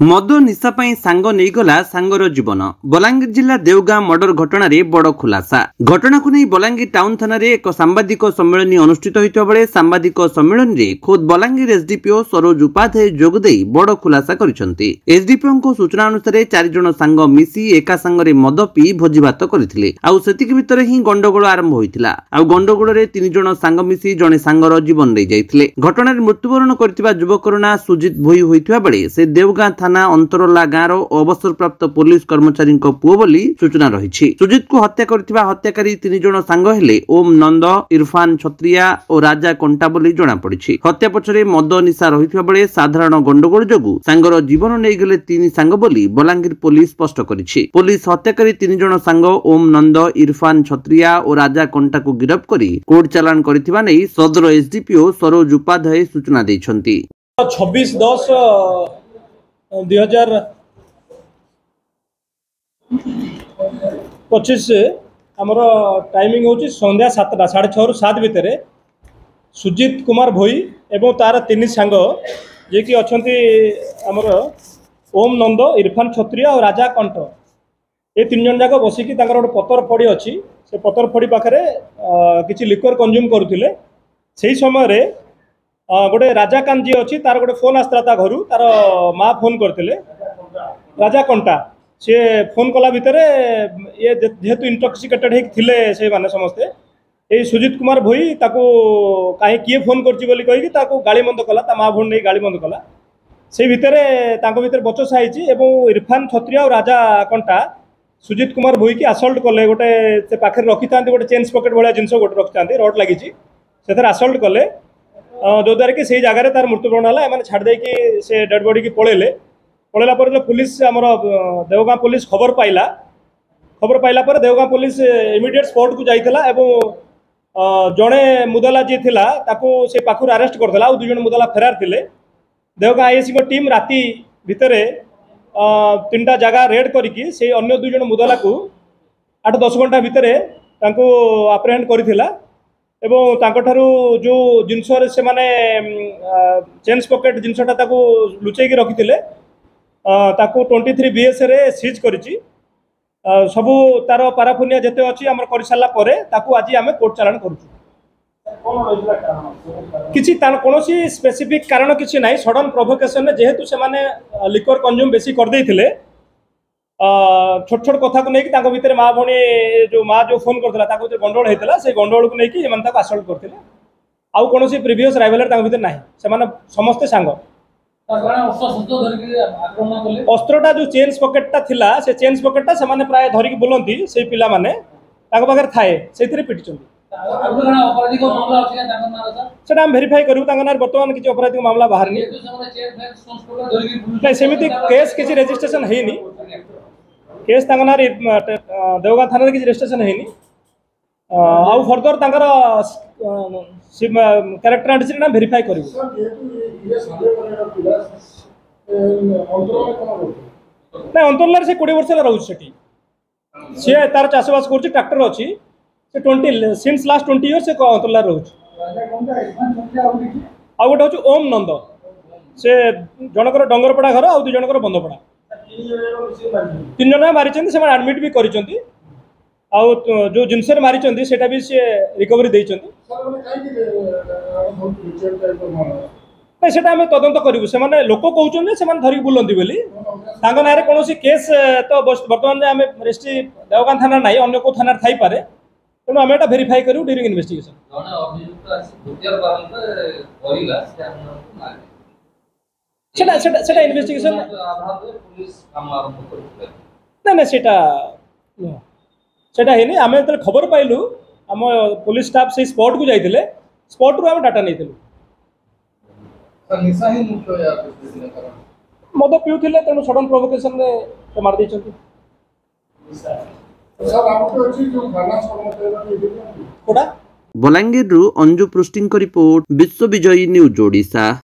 मद निशा सांग नहीं गला सांगर जीवन। बलांगीर जिला देवगां मर्डर घटना बड़ खुलासा। घटना को नहीं बलांगीर टाउन थाना एक सांबादिक सम्मेलन अनुष्ठित होता बेले सांबादिक सम्मेलन में खुद बलांगीर एसडीपीओ सरोज उपाध्याय जोगदे बड़ खुलासा करछंती। एसडीपीओ सूचना अनुसार 4 जण सांग मिसी एका सांगरे मद पी भोजी भात करथिले। आउ सेतिक भितर ही गंडगोल आरंभ होइतिला। आउ गंडगोल रे 3 जण सांग मिसी जणे सांगर जीवन ले जाइथिले। घटना मृत्युवरण करथिबा युवकर ना सुजित भोई होइथिबा बेले से देवगां थाना अंतरला गाँव अवसरप्राप्त पुलिस कर्मचारी पुओ बोली सूचना रही। सुजित को हत्या करथिबा हत्याकारी 3 जण सांग हेले ओम नंद, इरफान छत्रिया और राजा कंटा बोली जना पड़ी। हत्या पछरे मद निशा रहिथिबा बेले साधारण गंडगोल जोगु सांगर जीवन नहीं गले 3 सांग बोली बलांगीर पुलिस स्पष्ट करिछि। पुलिस हत्याकारी 3 जण सांग ओम नंद, इरफान छत्रिया और राजा कंटा को गिरफ्त करी कोर्ट चालान करथिबा नै सदर एसडीपीओ सरोज उपाध्याय सूचना दैछंती। 26/10/2025 आमर टाइमिंग हूँ संध्या 7टा 6:30 ରୁ 7 भितर सुजित कुमार भोई एवं तार 3 सांग जे कि अच्छी आमर ओम नंद, इरफान छत्रिया और राजा कंठ ये 3 जन जाक बसिकी गोटे पतर फड़ी अच्छी से पतर फड़ी पाखे किसी लिक्वर कंज्यूम करुले से समय गोटे राजा कांत जी अच्छी तार गोटे फोन आसता घर तार माँ फोन करते राजा कंटा सी फोन कला भितर ये जेहेतु इंटॉक्सिकेटेड होते से माने समस्ते ये सुजित कुमार भोई ताको कहीं किए फोन करी गाड़ी बंद कला माँ भोन नहीं गाड़ी बंद कला से भितर भितर बचसा होती। इरफान छत्रिया और राजा कंटा सुजित कुमार भोई की असल्ट कले गोटे पाखे रखी था गोटे चेन्स पकेट भाया जिन गोटे रखी था रड लगी से असल्ट कले जो द्वारा कि जगह तार मृत्युवरण है छाड़ी से डेड बॉडी की पलैला पर पुलिस आमर देवगां पुलिस खबर पाइला पर देवगां पुलिस इमिडिएट स्पॉट को जाइला एवं जड़े मुदला जी थिला ताको से पाखुर अरेस्ट करदेला और 2 जण मुदला फेरार थिले। देवगां आईएससी को टीम राति भितर 3टा जगह रेड करिकी से अन्य 2 जण मुदला को 8-10 घंटा भितर आप्रेहेंड करिथिला एवं तांकठारू जो जिनस से माने चेन्स पॉकेट जिनसटा लुचेकी रखी ताकू 23 BS रे सीज करिछि। सबू तार पाराफुनिया जेते अछि हमर कर साला परे ताकू आज आमे कोर्ट चालान करूछु। किछि तान कोनोसी स्पेसिफिक कारण किछि नाही सडन प्रोवोकेशन में जेहेतु से माने लिक्वर कंज्यूम बेसी कर देथिले छोट छोट कथा को लेकिन भितर माँ भणी जो माँ जो फोन करता ताको जो गंडगोल होता से गंडगोल को लेकिन असल्ट करते आउ कौन प्रिवियस राइवलरी भितर ना से समस्ते सांग अस्त्रटा जो चेन्स पकेटा थिला से चेन्स पकेटा से माने प्राय धरिक बुलंती से पिला माने ताको पाखर थाए सेथिरे पिटिचंती सेटा हम वेरीफाई करू तांगा वर्तमान किछि अपराधिक मामला बाहर नहीं सेमिति केस किछि रजिस्ट्रेशन हेनी केस तांगा देवगां थाना किछि रजिस्ट्रेशन हेनी आउ फर्दर तांकर कैरेक्टर एंटिटी वेरीफाई करू। ना अंतरलार से 20 वर्ष रोच सी तार चाषबास कर ट्रैक्टर अच्छी से 20 सिंस लास्ट 20 इयर्स से अंतरलार रोच आ गोटे हूँ ओम नंद से जनकर डंगरपड़ा घर आउ 2 जनकर बंदपड़ा 3 जन मारी से आडमिट भी कर जो जिनस मारी सेटा भी सी रिकवरी देइचंती सेटा आम तदंत करूँ से लोक कहते से धरिक बुलंती बोली ना कौन केस तो बर्तमान आम रेस्ट्री देवगां थाना ना अन्य को थाना थी पारे तेणु आम एटा वेरीफाई करूँ ड्यूरिंग इन्वेस्टिगेशन। सेटा इन्वेस्टिगेशन ना सेटा सेटा है आम जो खबर पाइलु आम पुलिस स्टाफ से स्पॉट को जाइए स्पॉट रू आम डाटा नहीं मद पिउथिले तेणु सडन प्रोवोकेशन रे मार देइछंती। बलांगीर अंजु पृष्टि रिपोर्ट विश्व विजयी न्यूज ओडिशा।